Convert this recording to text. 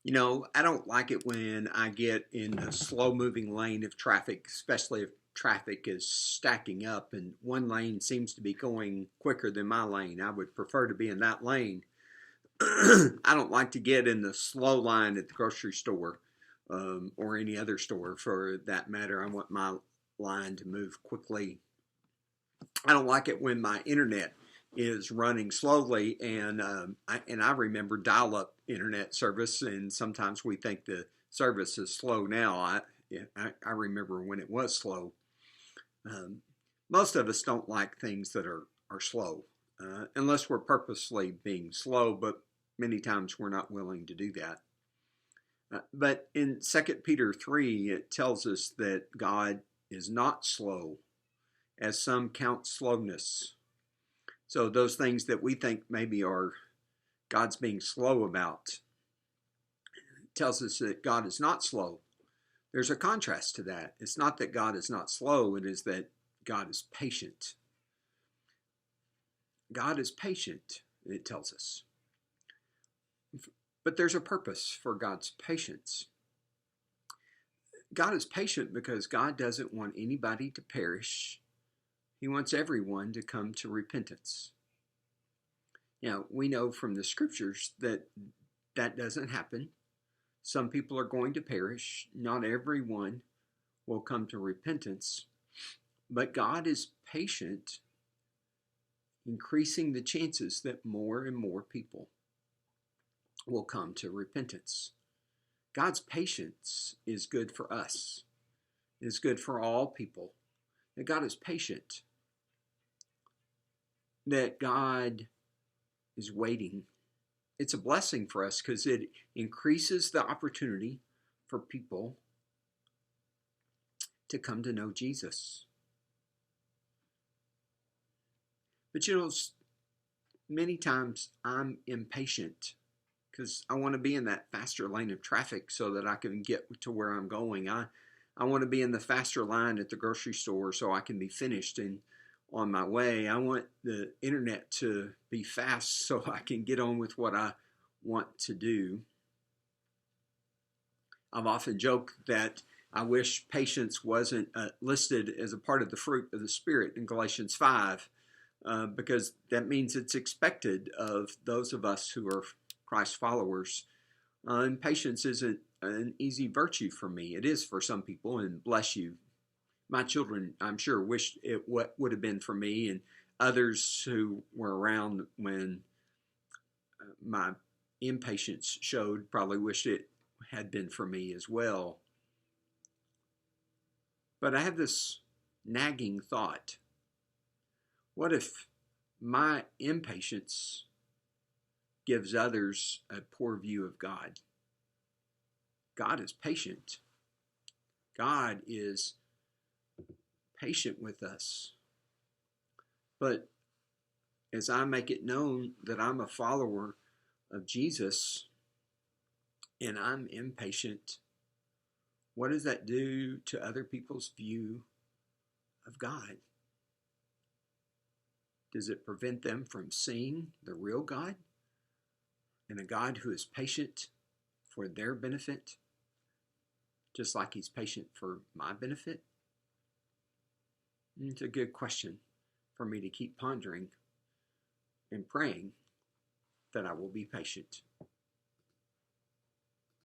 I don't like it when I get in a slow moving lane of traffic, especially if traffic is stacking up and one lane seems to be going quicker than my lane. I would prefer to be in that lane. I don't like to get in the slow line at the grocery store or any other store for that matter. I want my line to move quickly. I don't like it when my internet is running slowly, and I remember dial-up internet service, and sometimes we think the service is slow now. I remember when it was slow. Um, Most of us don't like things that are slow, unless we're purposely being slow, but many times we're not willing to do that. But in 2 Peter 3, it tells us that God is not slow, as some count slowness. So those things that we think maybe are God's being slow about tells us that God is not slow. There's a contrast to that. It's not that God is not slow, it is that God is patient. God is patient, it tells us. But there's a purpose for God's patience. God is patient because God doesn't want anybody to perish. He wants everyone to come to repentance. Now, we know from the scriptures that that doesn't happen. Some people are going to perish. Not everyone will come to repentance. But God is patient, increasing the chances that more and more people will come to repentance. God's patience is good for us. It is good for all people. That God is patient. That God is waiting. It's a blessing for us because it increases the opportunity for people to come to know Jesus. But many times I'm impatient because I want to be in that faster lane of traffic so that I can get to where I'm going. I want to be in the faster line at the grocery store so I can be finished and on my way. I want the internet to be fast so I can get on with what I want to do. I've often joked that I wish patience wasn't listed as a part of the fruit of the Spirit in Galatians 5, because that means it's expected of those of us who are Christ followers. And patience isn't an easy virtue for me. It is for some people, and bless you. My children, I'm sure, wished it what would have been for me, and others who were around when my impatience showed probably wished it had been for me as well. But I have this nagging thought. What if my impatience gives others a poor view of God? God is patient. God is patient with us. But as I make it known that I'm a follower of Jesus and I'm impatient, what does that do to other people's view of God? Does it prevent them from seeing the real God and a God who is patient for their benefit, just like he's patient for my benefit? It's a good question for me to keep pondering and praying that I will be patient.